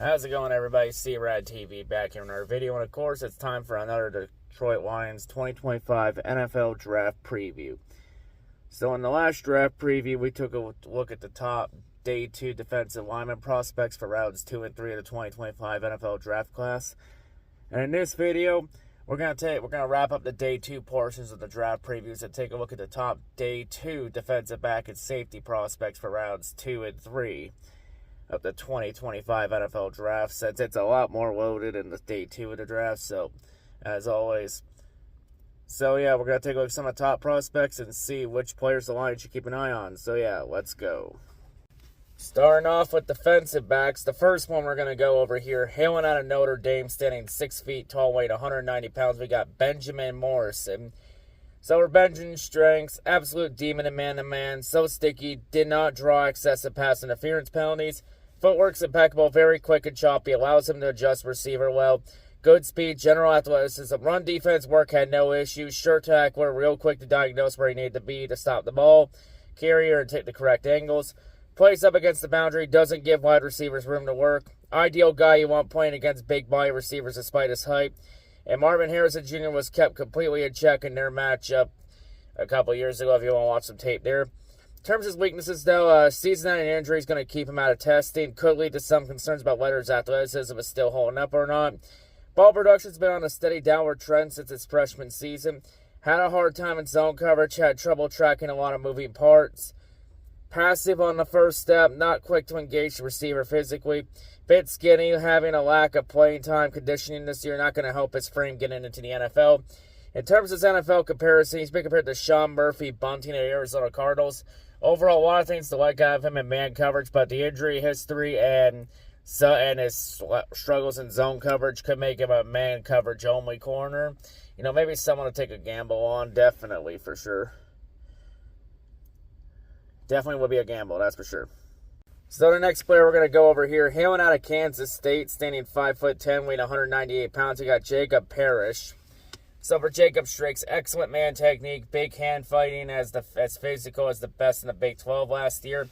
How's it going, everybody? C-RadTV back here in our video, and of course it's time for another Detroit Lions 2025 NFL Draft Preview. So in the last draft preview, we took a look at the top Day 2 defensive lineman prospects for rounds 2 and 3 of the 2025 NFL Draft Class. And in this video, we're gonna wrap up the Day 2 portions of the draft previews and take a look at the top Day 2 defensive back and safety prospects for rounds 2 and 3 of the 2025 NFL Draft, since it's a lot more loaded in the Day 2 of the draft, so as always. So yeah, we're going to take a look at some of the top prospects and see which players the Lions should keep an eye on. So yeah, let's go. Starting off with defensive backs, the first one we're going to go over here, hailing out of Notre Dame, standing 6 feet tall, weighing 190 pounds, we got Benjamin Morrison. So for Benjamin's strengths, absolute demon in man-to-man, so sticky, did not draw excessive pass interference penalties. Footwork's impeccable, very quick and choppy, allows him to adjust receiver well. Good speed, general athleticism, run defense work had no issues. Sure tackler, real quick to diagnose where he needed to be to stop the ball. Carrier and take the correct angles. Plays up against the boundary, doesn't give wide receivers room to work. Ideal guy you want playing against big body receivers despite his height. And Marvin Harrison Jr. was kept completely in check in their matchup a couple years ago, if you want to watch some tape there. In terms of his weaknesses, though, season-ending injury is going to keep him out of testing. Could lead to some concerns about whether his athleticism is still holding up or not. Ball production's been on a steady downward trend since his freshman season. Had a hard time in zone coverage, had trouble tracking a lot of moving parts. Passive on the first step, not quick to engage the receiver physically. Bit skinny, having a lack of playing time conditioning this year, not going to help his frame getting into the NFL. In terms of his NFL comparison, he's been compared to Sean Murphy Bunting at Arizona Cardinals. Overall, a lot of things to like out of him in man coverage, but the injury history and his struggles in zone coverage could make him a man coverage only corner. You know, maybe someone to take a gamble on, definitely, for sure. Definitely would be a gamble, that's for sure. So the next player we're going to go over here, hailing out of Kansas State, standing 5'10", weighing 198 pounds, we got Jacob Parrish. So for Jacob's strengths, excellent man technique, big hand fighting, as physical as the best in the Big 12 last year.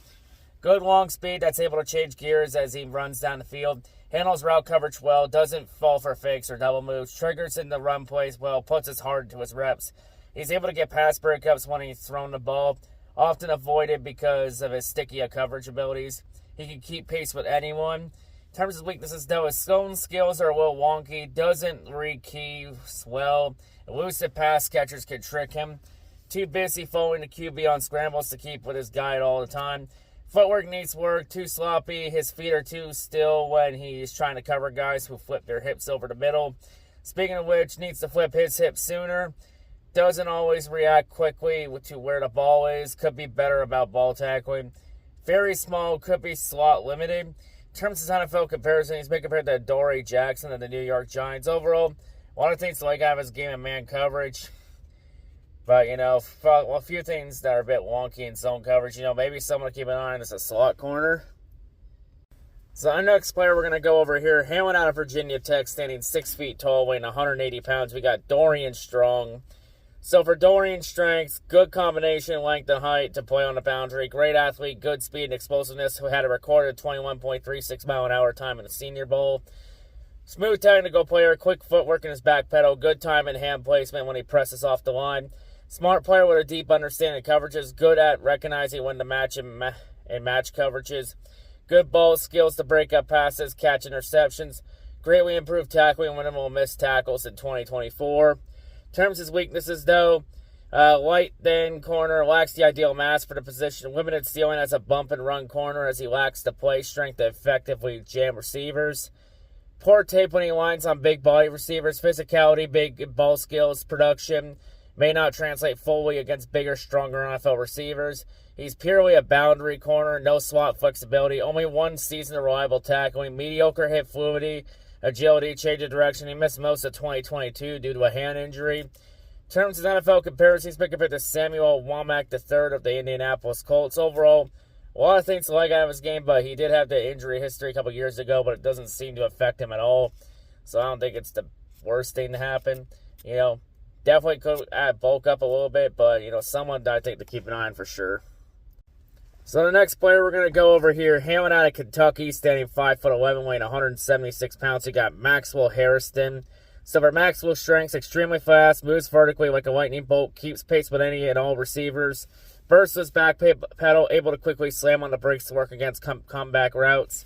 Good long speed that's able to change gears as he runs down the field. Handles route coverage well, doesn't fall for fakes or double moves, triggers in the run plays well, puts his heart into his reps. He's able to get pass breakups when he's thrown the ball, often avoided because of his sticky coverage abilities. He can keep pace with anyone. In terms of weaknesses, though, his zone skills are a little wonky, doesn't read keys well. Elusive pass catchers can trick him. Too busy following the QB on scrambles to keep with his guide all the time. Footwork needs work, too sloppy. His feet are too still when he's trying to cover guys who flip their hips over the middle. Speaking of which, needs to flip his hips sooner. Doesn't always react quickly to where the ball is. Could be better about ball tackling. Very small, could be slot limited. In terms of his NFL comparison, he's been compared to Dory Jackson of the New York Giants. Overall, a lot of things to like out of his game in man coverage. But, you know, a few things that are a bit wonky in zone coverage. You know, maybe someone to keep an eye on is a slot corner. So our next player we're going to go over here, hailing out of Virginia Tech, standing 6 feet tall, weighing 180 pounds. We got Dorian Strong. So for Dorian's strengths, good combination, length and height to play on the boundary. Great athlete, good speed and explosiveness, who had a recorded 21.36 mile an hour time in the Senior Bowl. Smooth technical player, quick footwork in his back pedal, good time and hand placement when he presses off the line. Smart player with a deep understanding of coverages, good at recognizing when to match and match coverages. Good ball skills to break up passes, catch interceptions. Greatly improved tackling, minimal missed tackles in 2024. In terms of his weaknesses, though, light, thin corner, lacks the ideal mass for the position, limited ceiling as a bump and run corner as he lacks the play strength to effectively jam receivers. Poor tape when he lines on big body receivers, physicality, big ball skills, production may not translate fully against bigger, stronger NFL receivers. He's purely a boundary corner, no slot flexibility, only one season of reliable tackling, mediocre hip fluidity, agility, change of direction. He missed most of 2022 due to a hand injury. In terms of NFL comparison, he's been compared to Samuel Womack III of the Indianapolis Colts. Overall, a lot of things to like out of his game, but he did have the injury history a couple years ago, but it doesn't seem to affect him at all. So I don't think it's the worst thing to happen. You know, definitely could bulk up a little bit, but, you know, someone I think to keep an eye on for sure. So the next player we're going to go over here, hailing out of Kentucky, standing 5'11", weighing 176 pounds. We got Maxwell Harrison. So for Maxwell's strengths, extremely fast, moves vertically like a lightning bolt, keeps pace with any and all receivers, bursts his back pedal, able to quickly slam on the brakes to work against comeback routes,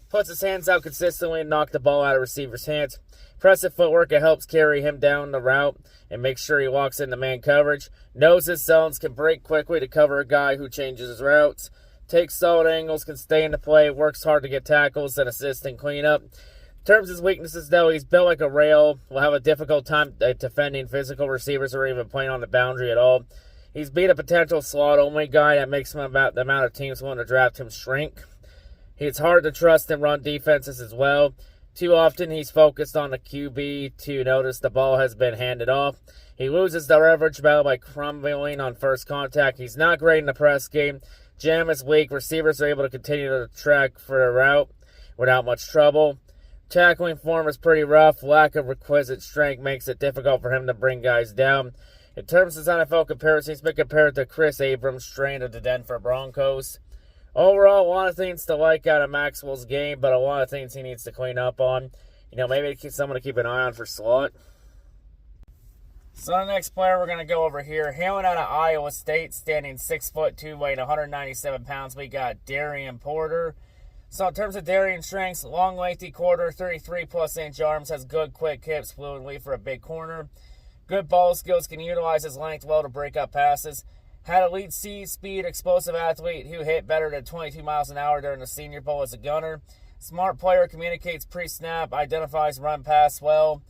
puts his hands out consistently and knock the ball out of receivers' hands. Impressive footwork, it helps carry him down the route and make sure he walks into man coverage. Knows his zones, can break quickly to cover a guy who changes his routes. Takes solid angles, can stay into play, works hard to get tackles and assist and cleanup. In terms of his weaknesses, though, he's built like a rail. Will have a difficult time defending physical receivers or even playing on the boundary at all. He's beat a potential slot-only guy that makes him about the amount of teams willing to draft him shrink. He's hard to trust in run defenses as well. Too often, he's focused on the QB to notice the ball has been handed off. He loses the leverage battle by crumbling on first contact. He's not great in the press game. Jam is weak. Receivers are able to continue to track for a route without much trouble. Tackling form is pretty rough. Lack of requisite strength makes it difficult for him to bring guys down. In terms of his NFL comparison, he's been compared to Chris Abrams, straight of the Denver Broncos. Overall, a lot of things to like out of Maxwell's game, but a lot of things he needs to clean up on. Maybe someone to keep an eye on for slot. So the next player we're going to go over here, hailing out of Iowa State, standing 6'2", weighing 197 pounds, we got Darian Porter. So in terms of Darian's strengths, long, lengthy quarter, 33-plus inch arms, has good, quick hips, fluidly for a big corner. Good ball skills, can utilize his length well to break up passes. Had elite speed, explosive athlete who hit better than 22 miles an hour during the Senior Bowl as a gunner. Smart player, communicates pre-snap, identifies run pass well.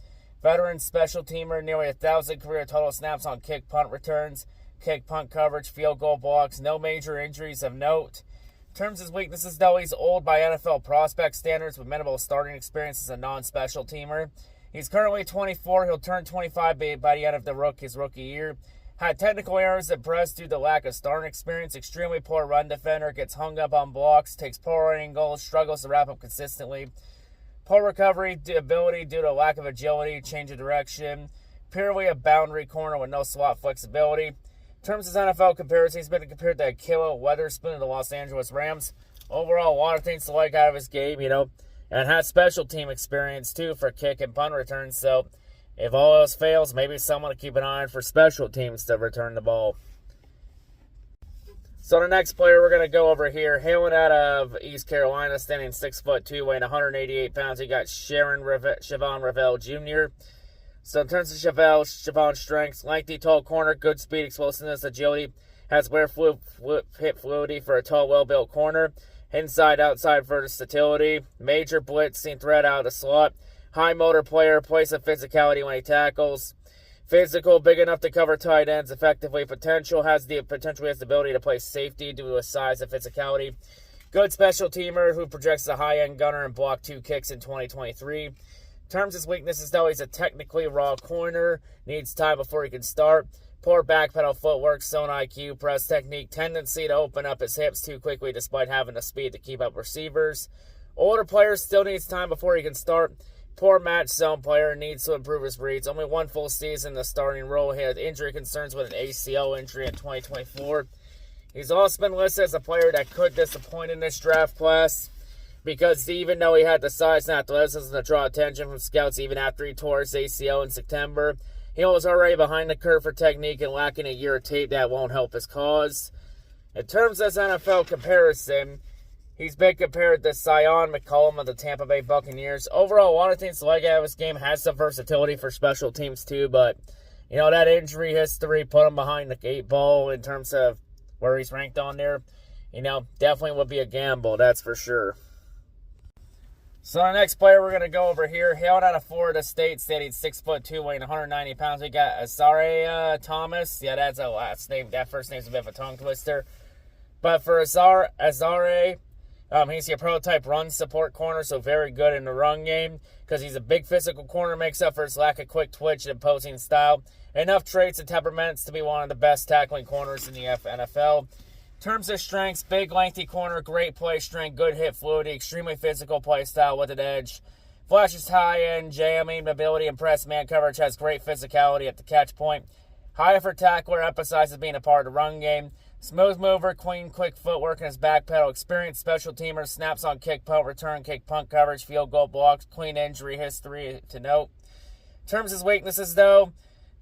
Veteran special teamer, nearly 1,000 career total snaps on kick punt returns, kick punt coverage, field goal blocks. No major injuries of note. In terms of his weaknesses, though, he's old by NFL prospect standards with minimal starting experience as a non-special teamer. He's currently 24. He'll turn 25 by the end of his rookie year. Had technical errors that pressed due to lack of starting experience. Extremely poor run defender. Gets hung up on blocks. Takes poor angles. Struggles to wrap up consistently. Poor recovery ability due to lack of agility. Change of direction. Purely a boundary corner with no slot flexibility. In terms of his NFL comparison, he's been compared to Ahkello Witherspoon of the Los Angeles Rams. Overall, a lot of things to like out of his game, And has special team experience, too, for kick and punt returns. So if all else fails, maybe someone to keep an eye on for special teams to return the ball. So the next player we're going to go over here, hailing out of East Carolina, standing 6'2", weighing 188 pounds. We got Shavon Ravel Jr. So in terms of Shavon's strengths, lengthy, tall corner, good speed, explosiveness, agility, has hip fluidity for a tall, well-built corner. Inside, outside versatility, major blitzing threat out of the slot. High motor player, plays of physicality when he tackles. Physical, big enough to cover tight ends effectively. Potentially has the ability to play safety due to his size and physicality. Good special teamer who projects a high-end gunner and blocked 2 kicks in 2023. In terms of his weaknesses, though, he's a technically raw corner. Needs time before he can start. Poor back pedal footwork, zone IQ, press technique, tendency to open up his hips too quickly despite having the speed to keep up receivers. Older player still needs time before he can start. Poor match zone player, needs to improve his reads. Only 1 full season in the starting role. He had injury concerns with an ACL injury in 2024. He's also been listed as a player that could disappoint in this draft class because even though he had the size and athleticism to draw attention from scouts even after he tore his ACL in September, he was already behind the curve for technique and lacking a year of tape that won't help his cause. In terms of his NFL comparison, he's been compared to Sion McCollum of the Tampa Bay Buccaneers. Overall, a lot of things to like out of his game. Has some versatility for special teams too, but that injury history put him behind the 8 ball in terms of where he's ranked on there. Definitely would be a gamble, that's for sure. So the next player we're going to go over here, hailed out of Florida State, standing 6'2", weighing 190 pounds. We got Azare Thomas. Yeah, that's a last name. That first name's a bit of a tongue twister. But for Azare, he's your prototype run support corner, so very good in the run game because he's a big physical corner, makes up for his lack of quick twitch and imposing style. Enough traits and temperaments to be one of the best tackling corners in the NFL. In terms of strengths, big, lengthy corner, great play strength, good hit fluidity, extremely physical play style with an edge. Flashes high-end, jamming, mobility, and press man coverage, has great physicality at the catch point. High effort tackler, emphasizes being a part of the run game. Smooth mover, clean, quick footwork in his back pedal. Experienced special teamer, snaps on kick, punt, return, kick, punt coverage, field goal blocks, clean injury history to note. In terms of his weaknesses, though,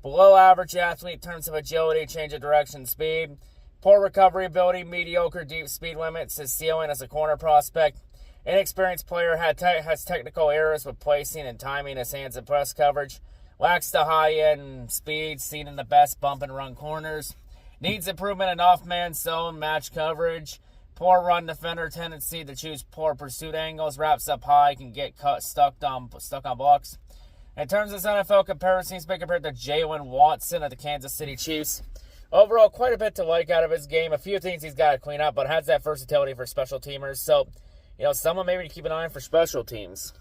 below average athlete in terms of agility, change of direction, speed. Poor recovery ability, mediocre deep speed limits. His ceiling as a corner prospect. Inexperienced player has technical errors with placing and timing his hands in press coverage. Lacks the high-end speed seen in the best bump and run corners. Needs improvement in off-man zone match coverage. Poor run defender tendency to choose poor pursuit angles. Wraps up high, can get stuck on blocks. In terms of his NFL comparison, he's been compared to Jalen Watson of the Kansas City Chiefs. Overall, quite a bit to like out of his game. A few things he's got to clean up, but has that versatility for special teamers. So, someone maybe to keep an eye on for special teams.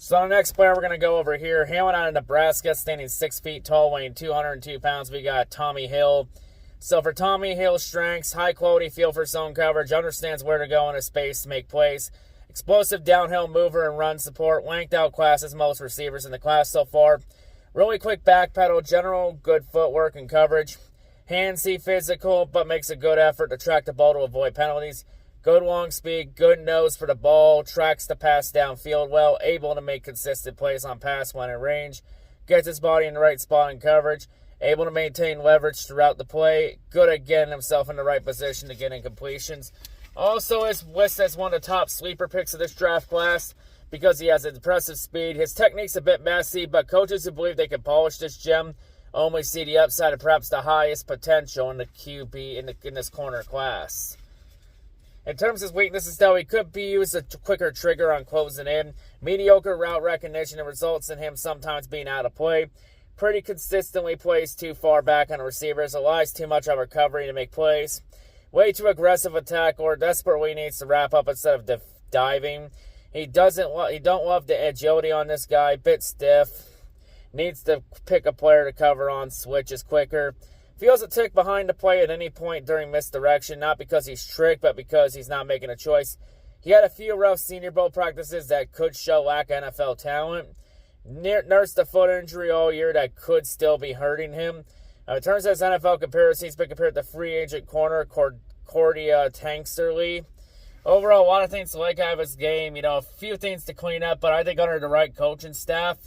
So the next player we're going to go over here, hailing out of Nebraska, standing 6 feet tall, weighing 202 pounds, we got Tommy Hill. So for Tommy Hill's strengths, high quality feel for zone coverage, understands where to go in a space to make plays, explosive downhill mover and run support, length outclasses most receivers in the class so far, really quick back pedal, general good footwork and coverage, handsy physical, but makes a good effort to track the ball to avoid penalties. Good long speed, good nose for the ball, tracks the pass downfield well, able to make consistent plays on pass when in range, gets his body in the right spot in coverage, able to maintain leverage throughout the play, good at getting himself in the right position to get in completions. Also is listed as one of the top sleeper picks of this draft class because he has impressive speed. His technique's a bit messy, but coaches who believe they can polish this gem only see the upside and perhaps the highest potential in the QB in this corner class. In terms of his weaknesses, though, he could be used a quicker trigger on closing in. Mediocre route recognition and results in him sometimes being out of play. Pretty consistently plays too far back on receivers. Relies too much on recovery to make plays. Way too aggressive attack or desperately needs to wrap up instead of diving. He don't love the agility on this guy. Bit stiff. Needs to pick a player to cover on. Switches quicker. Feels a tick behind the play at any point during misdirection, not because he's tricked, but because he's not making a choice. He had a few rough Senior Bowl practices that could show lack of NFL talent. Nursed a foot injury all year that could still be hurting him. In terms of his NFL comparison, he's been compared to free agent corner Cordia Tanksterly. Overall, a lot of things to like out of his game. A few things to clean up, but I think under the right coaching staff,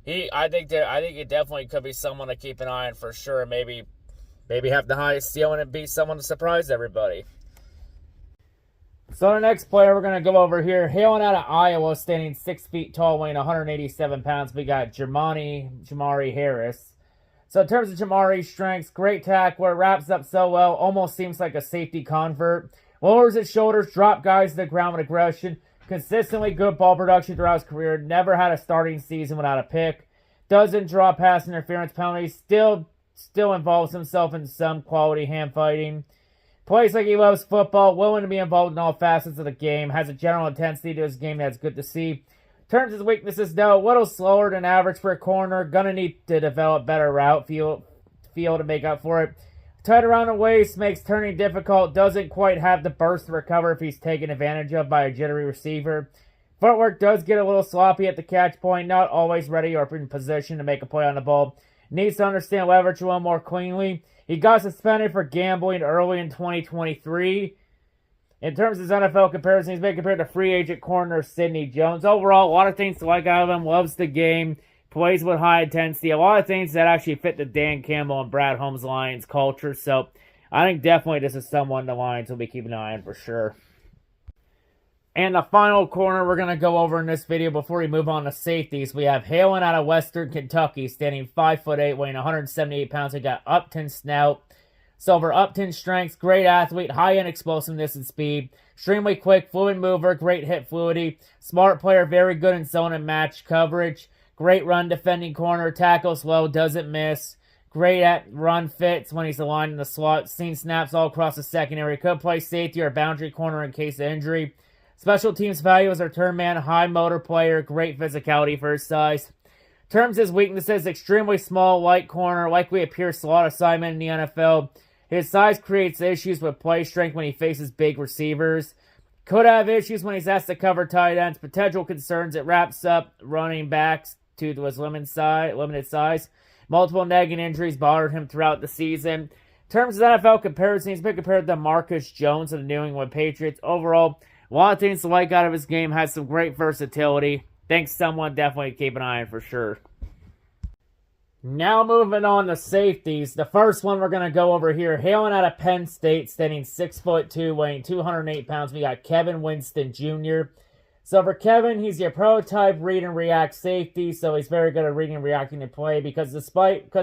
I think it definitely could be someone to keep an eye on for sure. Maybe have the highest ceiling and be someone to surprise everybody. So the next player we're going to go over here, hailing out of Iowa, standing 6 feet tall, weighing 187 pounds, we got Jamari Harris. So in terms of Jamari's strengths, great tackler, wraps up so well, almost seems like a safety convert. Lowers his shoulders, drop guys to the ground with aggression. Consistently good ball production throughout his career. Never had a starting season without a pick. Doesn't draw pass interference penalties. Still involves himself in some quality hand fighting. Plays like he loves football. Willing to be involved in all facets of the game. Has a general intensity to his game that's good to see. In terms of his weaknesses, though, a little slower than average for a corner. Gonna need to develop better route feel to make up for it. Tight around the waist, makes turning difficult. Doesn't quite have the burst to recover if he's taken advantage of by a jittery receiver. Footwork does get a little sloppy at the catch point. Not always ready or in position to make a play on the ball. Needs to understand leverage a little more cleanly. He got suspended for gambling early in 2023. In terms of his NFL comparison, he's been compared to free agent corner Sidney Jones. Overall, a lot of things to like out of him. Loves the game. Plays with high intensity. A lot of things that actually fit the Dan Campbell and Brad Holmes Lions culture. So I think definitely this is someone the Lions will be keeping an eye on for sure. And the final corner we're going to go over in this video before we move on to safeties, we have hailing out of Western Kentucky, standing 5'8", weighing 178 pounds. He got Upton snout. So for Upton strengths, great athlete, high-end explosiveness and speed, extremely quick, fluid mover, great hit fluidity, smart player, very good in zone and match coverage, great run defending corner, tackles well, doesn't miss, great at run fits when he's aligned in the slot, seen snaps all across the secondary, could play safety or boundary corner in case of injury. Special teams value as a return man, high motor player, great physicality for his size. Terms his weaknesses, extremely small, light corner, likely a pure slot assignment in the NFL. His size creates issues with play strength when he faces big receivers. Could have issues when he's asked to cover tight ends. Potential concerns, it wraps up running backs to his limited size. Multiple nagging injuries bothered him throughout the season. In terms of NFL comparison, he's been compared to Marcus Jones of the New England Patriots. Overall, a lot of things to like out of his game. Has some great versatility. Thanks, someone definitely keep an eye on for sure. Now moving on to safeties. The first one we're going to go over here, hailing out of Penn State, standing 6'2", weighing 208 pounds. We got Kevin Winston Jr. So for Kevin, he's your prototype read and react safety. So he's very good at reading and reacting to play because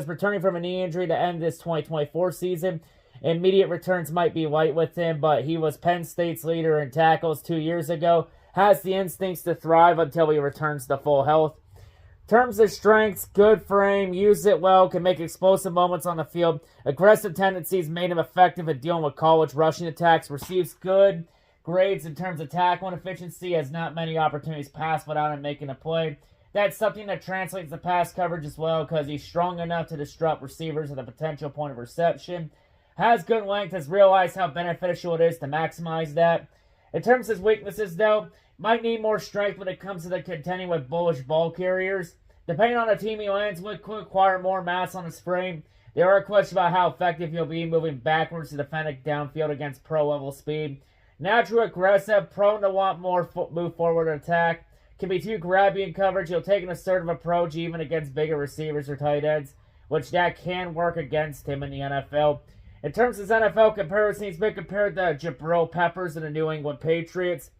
returning from a knee injury to end this 2024 season, immediate returns might be light with him, but he was Penn State's leader in tackles 2 years ago. Has the instincts to thrive until he returns to full health. In terms of strengths, good frame, uses it well, can make explosive moments on the field. Aggressive tendencies made him effective at dealing with college rushing attacks. Receives good grades in terms of tackling efficiency, has not many opportunities passed without him making a play. That's something that translates to pass coverage as well because he's strong enough to disrupt receivers at a potential point of reception. Has good length, has realized how beneficial it is to maximize that. In terms of his weaknesses, though, might need more strength when it comes to the contending with bullish ball carriers. Depending on the team he lands with, could require more mass on his frame. There are questions about how effective he'll be moving backwards to defend it downfield against pro-level speed. Natural aggressive, prone to want more move forward attack. Can be too grabby in coverage. He'll take an assertive approach even against bigger receivers or tight ends, which that can work against him in the NFL. In terms of his NFL comparison, he's been compared to Jabril Peppers in the New England Patriots.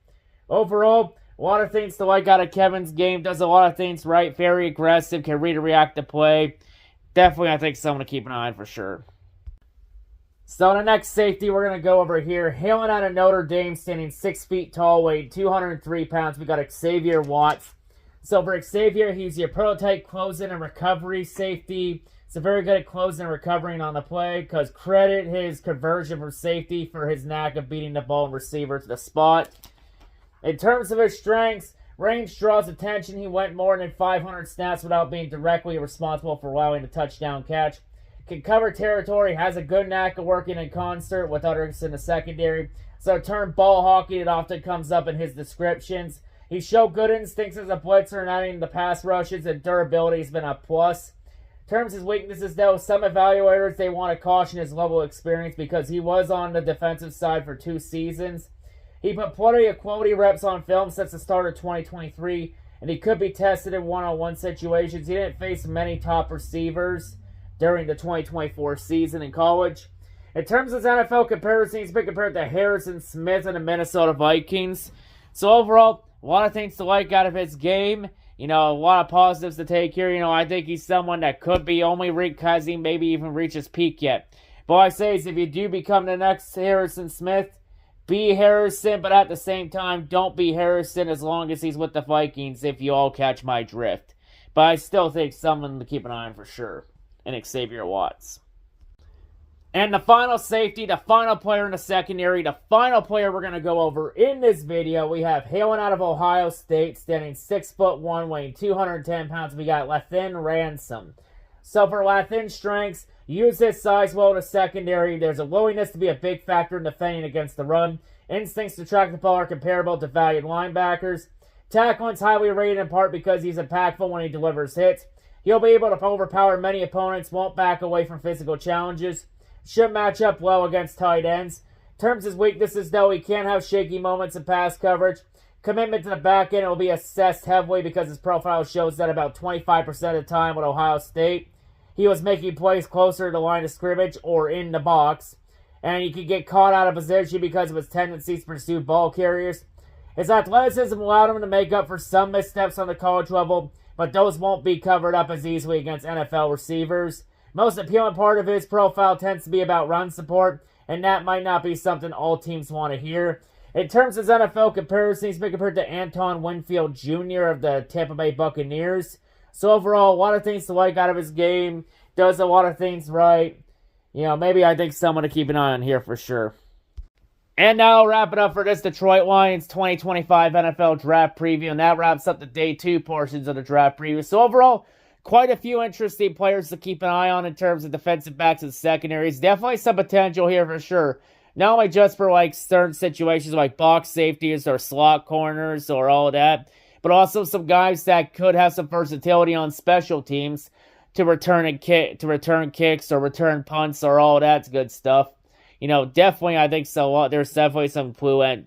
Overall, a lot of things to like out of Kevin's game. Does a lot of things right. Very aggressive. Can read and react to play. Definitely, I think, someone to keep an eye on for sure. So the next safety we're going to go over here. Hailing out of Notre Dame, standing 6 feet tall, weighing 203 pounds. We got Xavier Watts. So for Xavier, he's your prototype closing and recovery safety. He's very good at closing and recovering on the play because credit his conversion from safety for his knack of beating the ball and receiver to the spot. In terms of his strengths, range draws attention. He went more than 500 snaps without being directly responsible for allowing the touchdown catch. Can cover territory, has a good knack of working in concert with others in the secondary. So term ball hockey, it often comes up in his descriptions. He showed good instincts as a blitzer and adding the pass rushes and durability has been a plus. In terms of his weaknesses, though, some evaluators, they want to caution his level of experience because he was on the defensive side for 2 seasons. He put plenty of quality reps on film since the start of 2023, and he could be tested in one-on-one situations. He didn't face many top receivers during the 2024 season in college. In terms of his NFL comparison, he's been compared to Harrison Smith and the Minnesota Vikings. So overall, a lot of things to like out of his game. A lot of positives to take here. I think he's someone that could be only because he maybe even reach his peak yet. But what I say is if you do become the next Harrison Smith, be Harrison, but at the same time, don't be Harrison as long as he's with the Vikings, if you all catch my drift. But I still think someone to keep an eye on for sure. And Xavier Watts. And the final safety, the final player in the secondary, the final player we're going to go over in this video, we have hailing out of Ohio State, standing 6'1", weighing 210 pounds. We got Lathan Ransom. So for Lathan's strengths, use his size well in the secondary. There's a willingness to be a big factor in defending against the run. Instincts to track the ball are comparable to valued linebackers. Tackling's highly rated in part because he's impactful when he delivers hits. He'll be able to overpower many opponents, won't back away from physical challenges. Should match up well against tight ends. In terms of his weaknesses, though, he can have shaky moments in pass coverage. Commitment to the back end will be assessed heavily because his profile shows that about 25% of the time with Ohio State, he was making plays closer to the line of scrimmage or in the box. And he could get caught out of position because of his tendencies to pursue ball carriers. His athleticism allowed him to make up for some missteps on the college level, but those won't be covered up as easily against NFL receivers. Most appealing part of his profile tends to be about run support, and that might not be something all teams want to hear. In terms of his NFL comparison, he's been compared to Antoine Winfield Jr. of the Tampa Bay Buccaneers. So overall, a lot of things to like out of his game. Does a lot of things right. Maybe I think someone to keep an eye on here for sure. And now I'll wrap it up for this Detroit Lions 2025 NFL Draft Preview. And that wraps up the Day 2 portions of the Draft Preview. So overall, quite a few interesting players to keep an eye on in terms of defensive backs and secondaries. Definitely some potential here for sure. Not only just for certain situations like box safeties or slot corners or all of that, but also some guys that could have some versatility on special teams. to return kicks or return punts or all that good stuff. You know, definitely, I think so. There's definitely some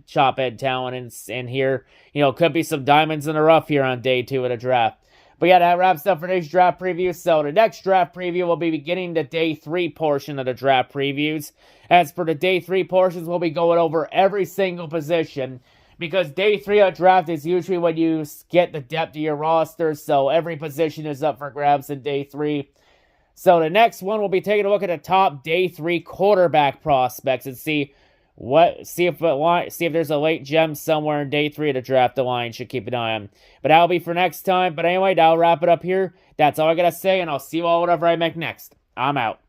chop end talent in here. You know, could be some diamonds in the rough here on day 2 of the draft. But yeah, that wraps up for today's draft preview. So the next draft preview will be beginning the day 3 portion of the draft previews. As for the day 3 portions, we'll be going over every single position, because day 3 of draft is usually when you get the depth of your roster, so every position is up for grabs in day 3. So the next one, we'll be taking a look at the top day 3 quarterback prospects and see if there's a late gem somewhere in day 3 of the draft the Lions should keep an eye on. But that'll be for next time. But anyway, that'll wrap it up here. That's all I gotta say, and I'll see you all whatever I make next. I'm out.